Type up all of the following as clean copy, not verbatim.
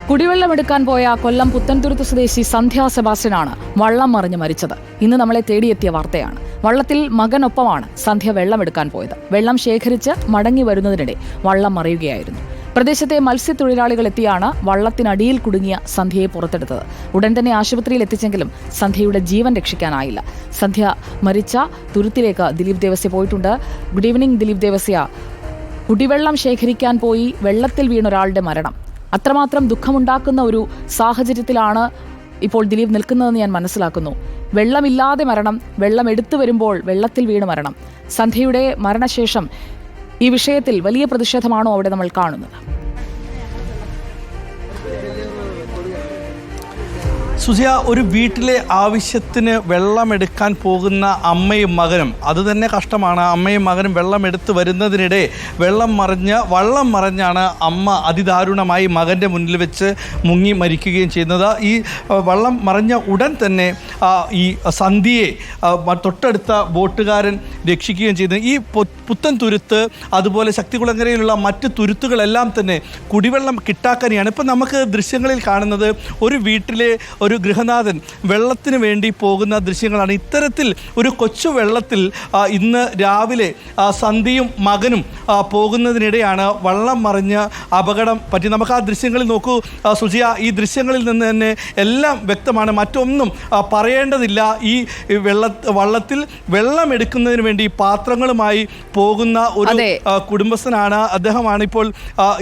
കുടിവെള്ളമെടുക്കാൻ പോയ കൊല്ലം പുത്തൻതുരുത്ത് സ്വദേശി സന്ധ്യ സെബാസ്റ്റ്യനാണ് വള്ളം മറിഞ്ഞ് മരിച്ചത്. ഇന്ന് നമ്മളെ തേടിയെത്തിയ വാർത്തയാണ്. വള്ളത്തിൽ മകനൊപ്പമാണ് സന്ധ്യ വെള്ളമെടുക്കാൻ പോയത്. വെള്ളം ശേഖരിച്ച് മടങ്ങി വരുന്നതിനിടെ വള്ളം മറിയുകയായിരുന്നു. പ്രദേശത്തെ മത്സ്യത്തൊഴിലാളികൾ എത്തിയാണ് വള്ളത്തിനടിയിൽ കുടുങ്ങിയ സന്ധ്യയെ പുറത്തെടുത്തത്. ഉടൻ തന്നെ ആശുപത്രിയിൽ എത്തിച്ചെങ്കിലും സന്ധ്യയുടെ ജീവൻ രക്ഷിക്കാനായില്ല. സന്ധ്യ മരിച്ച തുരുത്തിലേക്ക് ദിലീപ് ദേവസ്യ പോയിട്ടുണ്ട്. Good evening Dileep Devasya. കുടിവെള്ളം ശേഖരിക്കാൻ പോയി വെള്ളത്തിൽ വീണൊരാളുടെ മരണം അത്രമാത്രം ദുഃഖമുണ്ടാക്കുന്ന ഒരു സാഹചര്യത്തിലാണ് ഇപ്പോൾ ദിലീപ് നിൽക്കുന്നതെന്ന് ഞാൻ മനസ്സിലാക്കുന്നു. വെള്ളമില്ലാതെ മരണം, വെള്ളം എടുത്തു വരുമ്പോൾ വെള്ളത്തിൽ വീണ് മരണം. സന്ധ്യയുടെ മരണശേഷം ഈ വിഷയത്തിൽ വലിയ പ്രതിഷേധമാണോ അവിടെ നമ്മൾ കാണുന്നത്? സുജിയ, ഒരു വീട്ടിലെ ആവശ്യത്തിന് വെള്ളമെടുക്കാൻ പോകുന്ന അമ്മയും മകനും അതുതന്നെ കഷ്ടമാണ്. അമ്മയും മകനും വെള്ളമെടുത്ത് വരുന്നതിനിടെ വള്ളം മറിഞ്ഞാണ് അമ്മ അതിദാരുണമായി മകൻ്റെ മുന്നിൽ വെച്ച് മുങ്ങി മരിക്കുകയും ചെയ്യുന്നത്. ഈ വള്ളം മറിഞ്ഞ ഉടൻ തന്നെ ഈ സന്ധ്യയെ തൊട്ടടുത്ത ബോട്ടുകാരൻ രക്ഷിക്കുകയും ചെയ്തു. ഈ പുത്തൻ തുരുത്ത്, അതുപോലെ ശക്തികുളങ്ങരയിലുള്ള മറ്റ് തുരുത്തുകളെല്ലാം തന്നെ കുടിവെള്ളം കിട്ടാക്കനിയാണ്. ഇപ്പം നമുക്ക് ദൃശ്യങ്ങളിൽ കാണുന്നത് ഒരു വീട്ടിലെ ഒരു ഗൃഹനാഥൻ വെള്ളത്തിന് വേണ്ടി പോകുന്ന ദൃശ്യങ്ങളാണ്. ഇത്തരത്തിൽ ഒരു കൊച്ചു വെള്ളത്തിൽ ഇന്ന് രാവിലെ സന്ധ്യയും മകനും പോകുന്നതിനിടെയാണ് വള്ളം മറിഞ്ഞ് അപകടം പറ്റി. നമുക്ക് ആ ദൃശ്യങ്ങളിൽ നോക്കൂ സുജിയ, ഈ ദൃശ്യങ്ങളിൽ നിന്ന് തന്നെ എല്ലാം വ്യക്തമാണ്. മറ്റൊന്നും പറയേണ്ടതില്ല. ഈ വള്ളത്തിൽ വെള്ളം എടുക്കുന്നതിന് വേണ്ടി പാത്രങ്ങളുമായി പോകുന്ന ഒരു കുടുംബസ്ഥനാണ്. അദ്ദേഹമാണ് ഇപ്പോൾ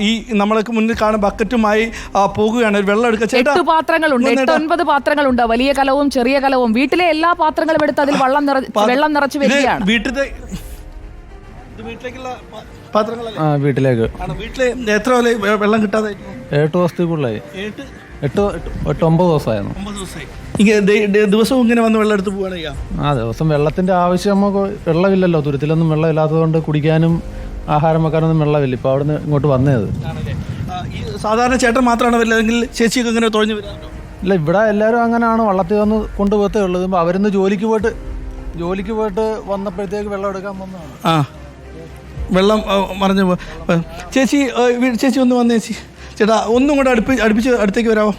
ഈ നമ്മൾക്ക് മുന്നിൽ കാണുന്ന ബക്കറ്റുമായി പോകുകയാണ്. വെള്ളം എടുക്കുക. ചേട്ടാ, പാത്രങ്ങളുണ്ട്, വലിയ കലവും ചെറിയ കലവും. വീട്ടിലെ എല്ലാ പാത്രങ്ങളും എടുത്ത് അതിൽ വെള്ളം നിറച്ചു വരികയാണ്. വീട്ടിലേക്ക് എത്ര വെള്ളം കിട്ടാതെ 8 ദിവസത്തേക്കുള്ളായി. 8-9 ദിവസമായിരുന്നു. ദിവസവും ഇങ്ങനെ വന്ന് വെള്ളം എടുത്ത് പോവുകയാണ്. ദിവസം വെള്ളത്തിന്റെ ആവശ്യം നമുക്ക് വെള്ളമില്ലല്ലോ. തുരുത്തിലൊന്നും വെള്ളം ഇല്ലാത്തതുകൊണ്ട് കുടിക്കാനും ആഹാരം വെക്കാനൊന്നും വെള്ളമില്ല. ഇപ്പൊ അവിടുന്ന് ഇങ്ങോട്ട് വന്നത്. സാധാരണ ചേട്ടൻ മാത്രമാണ് അല്ലെങ്കിൽ ചേച്ചിയൊക്കെ ഇങ്ങനെ തുഴഞ്ഞു വരാറുണ്ടോ? ഇല്ല, ഇവിടെ എല്ലാവരും അങ്ങനെയാണ്. വള്ളത്തിൽ വന്ന് കൊണ്ടുപോകത്തേ ഉള്ളത്. അവരിന്ന് ജോലിക്ക് പോയിട്ട് വന്നപ്പോഴത്തേക്ക് വെള്ളം എടുക്കാൻ വന്നതാണ്. വെള്ളം മറിഞ്ഞു ചേച്ചി ഒന്ന് വന്നേ. ചേട്ടാ, ഒന്നും കൂടെ അടുപ്പിച്ച് അടുത്തേക്ക് വരാമോ?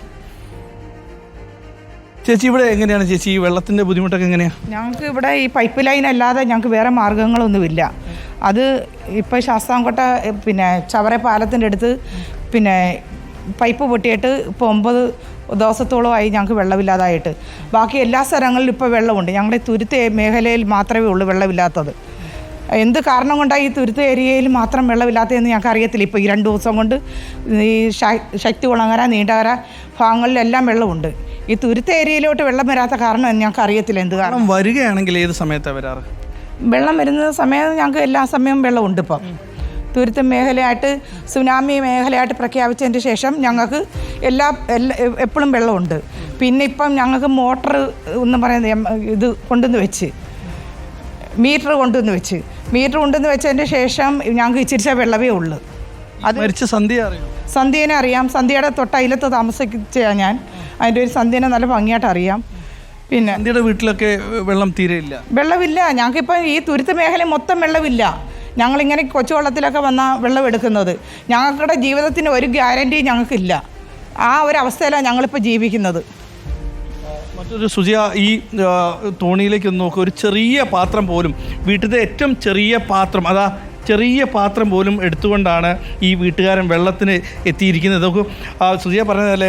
ചേച്ചി, ഇവിടെ എങ്ങനെയാണ് ചേച്ചി ഈ വെള്ളത്തിൻ്റെ ബുദ്ധിമുട്ടൊക്കെ എങ്ങനെയാണ്? ഞങ്ങൾക്ക് ഇവിടെ ഈ പൈപ്പ് ലൈൻ അല്ലാതെ ഞങ്ങൾക്ക് വേറെ മാർഗ്ഗങ്ങളൊന്നുമില്ല. അത് ഇപ്പോൾ ശാസ്താംകോട്ട ചവറ പാലത്തിൻ്റെ അടുത്ത് പൈപ്പ് പൊട്ടിയിട്ട് ഇപ്പോൾ 9 ദിവസത്തോളമായി ഞങ്ങൾക്ക് വെള്ളമില്ലാതായിട്ട്. ബാക്കി എല്ലാ സ്ഥലങ്ങളിലും ഇപ്പോൾ വെള്ളമുണ്ട്. ഞങ്ങളുടെ തുരുത്ത് മേഖലയിൽ മാത്രമേ ഉള്ളൂ വെള്ളമില്ലാത്തത്. എന്ത് കാരണം കൊണ്ടാണ് ഈ തുരുത്ത് ഏരിയയിൽ മാത്രം വെള്ളമില്ലാത്തതെന്ന് ഞങ്ങൾക്ക് അറിയത്തില്ല. ഇപ്പോൾ ഈ 2 ദിവസം കൊണ്ട് ഈ ശക്തികുളങ്ങര, നീണ്ടകര ഭാഗങ്ങളിലെല്ലാം വെള്ളമുണ്ട്. ഈ തുരുത്ത് ഏരിയയിലോട്ട് വെള്ളം വരാത്ത കാരണം ഞങ്ങൾക്ക് അറിയത്തില്ല. എന്ത് കാരണം വരികയാണെങ്കിൽ ഏത് സമയത്താണ് വരാറ്? വെള്ളം വരുന്ന സമയം ഞങ്ങൾക്ക് എല്ലാ സമയവും വെള്ളമുണ്ട്. ഇപ്പം തുരുത്ത് മേഖലയായിട്ട്, സുനാമി മേഖലയായിട്ട് പ്രഖ്യാപിച്ചതിന് ശേഷം ഞങ്ങൾക്ക് എപ്പോഴും വെള്ളമുണ്ട്. പിന്നെ ഇപ്പം ഞങ്ങൾക്ക് മോട്ടർ എന്ന് പറയുന്നത് ഇത് കൊണ്ടുവന്ന് വെച്ച് മീറ്റർ കൊണ്ടുവന്ന് വെച്ചതിന് ശേഷം ഞങ്ങൾക്ക് ഇച്ചിരിച്ച വെള്ളമേ ഉള്ളൂ. അത് സന്ധ്യേനെ അറിയാം. സന്ധ്യയുടെ തൊട്ടയിലത്ത് താമസിച്ചാണ് ഞാൻ. അതിൻ്റെ ഒരു സന്ധ്യേനെ നല്ല ഭംഗിയായിട്ട് അറിയാം. പിന്നെ സന്ധ്യയുടെ വീട്ടിലൊക്കെ വെള്ളമില്ല. ഞങ്ങൾക്കിപ്പം ഈ തുരുത്ത് മേഖല മൊത്തം വെള്ളമില്ല. ഞങ്ങളിങ്ങനെ കൊച്ചുവെള്ളത്തിലൊക്കെ വന്നാൽ വെള്ളം എടുക്കുന്നത്. ഞങ്ങളുടെ ജീവിതത്തിന് ഒരു ഗ്യാരണ്ടി ഞങ്ങൾക്കില്ല. ആ ഒരവസ്ഥയിലാണ് ഞങ്ങളിപ്പോൾ ജീവിക്കുന്നത്. മറ്റൊരു സുജിയ, ഈ തോണിയിലേക്ക് ഒന്ന് നോക്കുക. ഒരു ചെറിയ പാത്രം പോലും, വീട്ടിലെ ഏറ്റവും ചെറിയ പാത്രം, ചെറിയ പാത്രം പോലും എടുത്തുകൊണ്ടാണ് ഈ വീട്ടുകാരൻ വെള്ളത്തിന് എത്തിയിരിക്കുന്നത്. നമുക്ക് സുജിയ പറഞ്ഞതല്ലേ,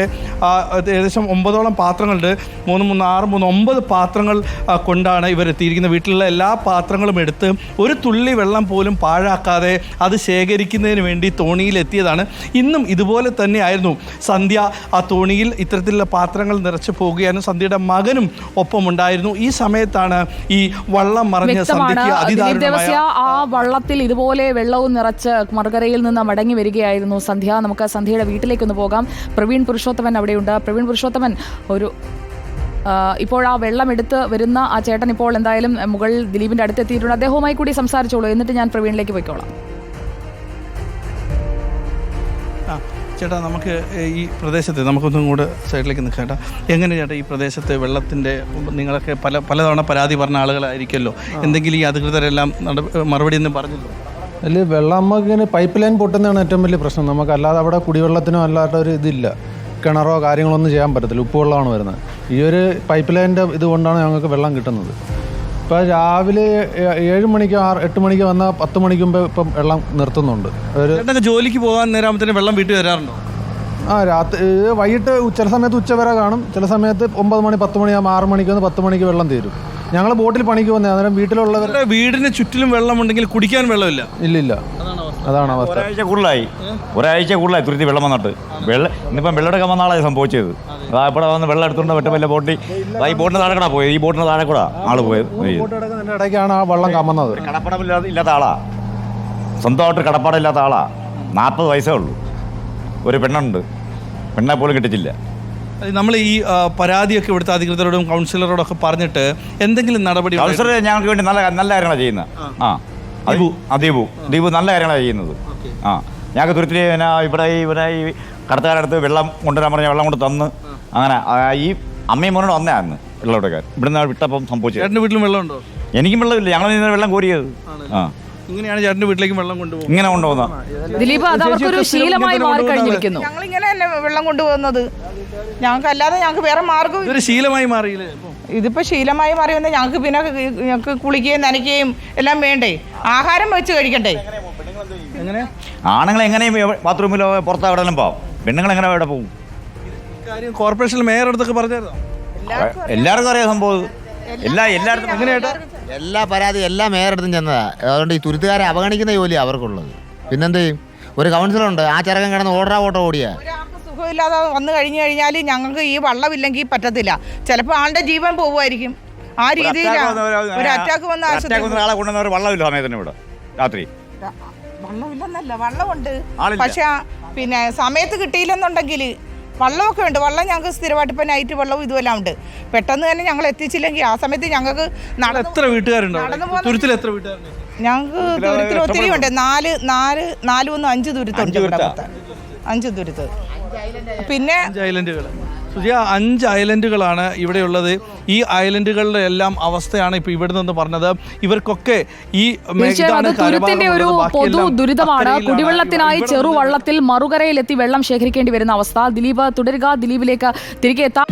ഏകദേശം 9ഓളം പാത്രങ്ങളുണ്ട്. 3, 6, 9 പാത്രങ്ങൾ കൊണ്ടാണ് ഇവർ എത്തിയിരിക്കുന്നത്. വീട്ടിലുള്ള എല്ലാ പാത്രങ്ങളും എടുത്ത് ഒരു തുള്ളി വെള്ളം പോലും പാഴാക്കാതെ അത് ശേഖരിക്കുന്നതിന് വേണ്ടി തോണിയിലെത്തിയതാണ്. ഇന്നും ഇതുപോലെ തന്നെയായിരുന്നു സന്ധ്യ ആ തോണിയിൽ ഇത്തരത്തിലുള്ള പാത്രങ്ങൾ നിറച്ച് പോകുകയായിരുന്നു. സന്ധ്യയുടെ മകനും ഒപ്പമുണ്ടായിരുന്നു. ഈ സമയത്താണ് ഈ വള്ളം മറിഞ്ഞ സന്ധ്യയ്ക്ക് അതിദാരുണമായ ആ വള്ളത്തിൽ ഇതുപോലെ വെള്ളവും നിറച്ച് മറുകരയിൽ നിന്ന് മടങ്ങി വരികയായിരുന്നു സന്ധ്യ. നമുക്ക് സന്ധ്യയുടെ വീട്ടിലേക്കൊന്ന് പോകാം. പ്രവീൺ പുരുഷോത്തമൻ അവിടെയുണ്ട്. പ്രവീൺ പുരുഷോത്തമൻ, ഇപ്പോൾ ആ വെള്ളം എടുത്ത് വരുന്ന ആ ചേട്ടൻ ഇപ്പോൾ എന്തായാലും മുകളിൽ ദിലീപിന്റെ അടുത്തെത്തിയിട്ടുണ്ട്. അദ്ദേഹവുമായി കൂടി സംസാരിച്ചോളൂ, എന്നിട്ട് ഞാൻ പ്രവീണിലേക്ക് പോയിക്കോളാം. ചേട്ടാ, നമുക്ക് ഈ പ്രദേശത്ത് നമുക്കൊന്നും കൂടെ സൈഡിലേക്ക് നിൽക്കാം. ചേട്ടാ, എങ്ങനെ ചേട്ടാ ഈ പ്രദേശത്ത് വെള്ളത്തിൻ്റെ നിങ്ങളൊക്കെ പലതവണ പരാതി പറഞ്ഞ ആളുകളായിരിക്കുമല്ലോ, എന്തെങ്കിലും ഈ അധികൃതരെല്ലാം മറുപടി ഒന്നും പറഞ്ഞല്ലോ? വെള്ളം നമുക്ക് ഇങ്ങനെ പൈപ്പ് ലൈൻ പൊട്ടുന്നതാണ് ഏറ്റവും വലിയ പ്രശ്നം. നമുക്കല്ലാതെ അവിടെ കുടിവെള്ളത്തിനോ അല്ലാത്ത ഒരു ഇതില്ല. കിണറോ കാര്യങ്ങളൊന്നും ചെയ്യാൻ പറ്റത്തില്ല, ഉപ്പുവെള്ളമാണ് വരുന്നത്. ഈ ഒരു പൈപ്പ് ലൈനിൻ്റെ ഇതുകൊണ്ടാണ് ഞങ്ങൾക്ക് വെള്ളം കിട്ടുന്നത്. ഇപ്പോൾ രാവിലെ 7 മണിക്ക് 8 മണിക്ക് വന്നാൽ 10 മണിക്ക് മുമ്പ് ഇപ്പം വെള്ളം നിർത്തുന്നുണ്ട്. ഒരു ജോലിക്ക് പോകാൻ നേരത്തിന് വെള്ളം വീട്ടിൽ വരാറുണ്ടോ? രാത്രി വൈകിട്ട് ചില സമയത്ത് ഉച്ചവരെ കാണും, ചില സമയത്ത് 9 മണി 10 മണിയാകുമ്പോൾ 6 മണിക്ക് വന്ന് 10 മണിക്ക് വെള്ളം തീരും. ഞങ്ങൾ ബോട്ടിൽ പണിക്ക് വന്നേ, അന്നേരം വീട്ടിലുള്ളവരുടെ വീടിന് ചുറ്റിലും വെള്ളമുണ്ടെങ്കിൽ കുടിക്കാൻ വെള്ളമില്ല. ഇല്ലില്ല, അതാണ് അവസ്ഥ. ഒരാഴ്ച കൂടുതലായി തുരുത്തി വെള്ളം വന്നിട്ട്. ഇന്നിപ്പം വെള്ളം എടുക്കാൻ വന്ന ആളാണ് സംഭവിച്ചത്. ഇവിടെ വന്ന് വെള്ളം എടുത്തുകൊണ്ട് വിട്ട് വല്ല ബോട്ടിൽ ഈ ബോട്ടിന് താഴെ കൂടാ പോയത്, ഈ ബോട്ടിന് താഴെ കൂടാ ആള് പോയത്. ഇടയ്ക്കാണ് ആ വെള്ളം കമ്മുന്നത്. കടപ്പാടമില്ലാത്ത ആളാ, സ്വന്തമായിട്ട് കടപ്പാടില്ലാത്ത ആളാ. 40 വയസ്സേ ഉള്ളൂ. ഒരു പെണ്ണുണ്ട്, പെണ്ണെ പോലും കിട്ടിച്ചില്ല. നമ്മൾ ഈ പരാതിയൊക്കെ ഇവിടുത്തെ അധികൃതരോടും കൗൺസിലറോടും ഒക്കെ പറഞ്ഞിട്ട് എന്തെങ്കിലും നടപടി? കൗൺസിലർ ഞങ്ങൾക്ക് വേണ്ടി നല്ല നല്ല കാര്യങ്ങളാണ് ചെയ്യുന്നത്. ദീപു നല്ല കാര്യങ്ങളാണ് ചെയ്യുന്നത്. ഞങ്ങൾക്ക് തുരുത്തിൽ ഇവിടെ ഈ കടത്തുകാരടുത്ത് വെള്ളം കൊണ്ടുവരാൻ പറഞ്ഞ വെള്ളം കൊണ്ട് തന്ന് അങ്ങനെ ഈ അമ്മയും മോനോട് വന്നതായിരുന്നു വെള്ളം എടുക്കാൻ. ഇവിടുന്ന് വിട്ടപ്പം സംഭവിച്ചത്. ചേട്ടൻ്റെ വീട്ടിലും വെള്ളമുണ്ടോ? എനിക്കും വെള്ളമില്ല, ഞങ്ങൾ നിന്ന് വെള്ളം കോരിയത്. ഇങ്ങനെയാണ് ചേട്ടൻ്റെ വീട്ടിലേക്ക് വെള്ളം കൊണ്ടുപോകുന്നത്. ഇങ്ങനെ കൊണ്ടുപോകുന്ന ദിലീപ്, അത് അവർക്കൊരു ശീലമായി മാറിക്കഴിഞ്ഞിരിക്കുന്നു. ഞങ്ങളിങ്ങനെ തന്നെ വെള്ളം കൊണ്ടുപോകുന്നത്, ഞങ്ങൾക്കല്ലാതെ ഞങ്ങൾക്ക് വേറെ മാർഗ്ഗം. ഇതൊരു ശീലമായി മാറിയില്ലേ? ഇതിപ്പോൾ ശീലമായി മാറി വന്നാൽ ഞങ്ങൾക്ക് പിന്നെ ഞങ്ങൾക്ക് കുളിക്കുകയും നനയ്ക്കുകയും എല്ലാം വേണ്ടേ, ആഹാരം വെച്ച് കഴിക്കണ്ടേ. എങ്ങനെ ആണുങ്ങൾ എങ്ങനെയും ബാത്റൂമിലോ പുറത്ത് എവിടെയെങ്കിലും പോകാം, പെണ്ണുങ്ങൾ എങ്ങനെ എവിടെ പോകും? കാര്യം കോർപ്പറേഷൻ മേയർ അടുത്തൊക്കെ പറഞ്ഞായിരുന്നോ? എല്ലാവർക്കും അറിയാം സംഭവം. എല്ലായിടത്തും എങ്ങനെയായിട്ട് എല്ലാ പരാതി എല്ലാ മേയറെടുത്തും ചെന്നതാ. അതുകൊണ്ട് ഈ തുരുത്തുകാരെ അവഗണിക്കുന്ന ജോലിയാണ് അവർക്കുള്ളത്. പിന്നെന്ത് ചെയ്യും? ഒരു കൗൺസിലുണ്ട്, ആ ചെറുക്കൻ കിടന്ന് ഓട്ടോ ഓടിയാ. ഒരാൾക്ക് സുഖമില്ലാതെ വന്നു കഴിഞ്ഞാൽ ഞങ്ങൾക്ക് ഈ വള്ളമില്ലെങ്കിൽ പറ്റത്തില്ല. ചിലപ്പോൾ ആളുടെ ജീവൻ പോകുമായിരിക്കും. ആ രീതിയിലാണ് ഒരു അറ്റാക്ക് വന്ന ആളെ കൊണ്ടുവന്ന വള്ളമില്ല സമയത്തിന് ഇവിടെ രാത്രി. വള്ളമില്ലെന്നല്ല, വള്ളമുണ്ട്. പക്ഷെ പിന്നെ സമയത്ത് കിട്ടിയില്ലെന്നുണ്ടെങ്കിൽ വള്ളമൊക്കെ ഉണ്ട്. വള്ളം ഞങ്ങൾക്ക് സ്ഥിരമായിട്ട് ഇപ്പം നൈറ്റ് വെള്ളവും ഇതുമെല്ലാം ഉണ്ട്. പെട്ടെന്ന് തന്നെ ഞങ്ങൾ എത്തിച്ചില്ലെങ്കിൽ ആ സമയത്ത് ഞങ്ങൾക്ക് എത്ര വീട്ടുകാരുണ്ടോ? തുരുത്തിൽ എത്ര വീട്ടുകാരുണ്ട്? ഞങ്ങൾക്ക് തുരുത്തിൽ ഒത്തിരി ഉണ്ട്. 5 തുരുത്തുണ്ട്. 5 തുരുത്ത്. പിന്നെ 5 ഐലൻഡുകൾ. സുജിയ, 5 ഐലൻഡുകളാണ് ഇവിടെയുള്ളത്. ഈ ഐലൻഡുകളുടെ എല്ലാം അവസ്ഥയാണ് ഇപ്പൊ ഇവിടെ നിന്ന് പറഞ്ഞത്. ഇവർക്കൊക്കെ ഈ തുരുത്തിന്റെ ഒരു പൊതു ദുരിതമാണ്. കുടിവെള്ളത്തിനായി ചെറുവള്ളത്തിൽ മറുകരയിലെത്തി വെള്ളം ശേഖരിക്കേണ്ടി വരുന്ന അവസ്ഥ. ദിലീപ് തുടരുക, ദിലീപിലേക്ക് തിരികെ എത്താം.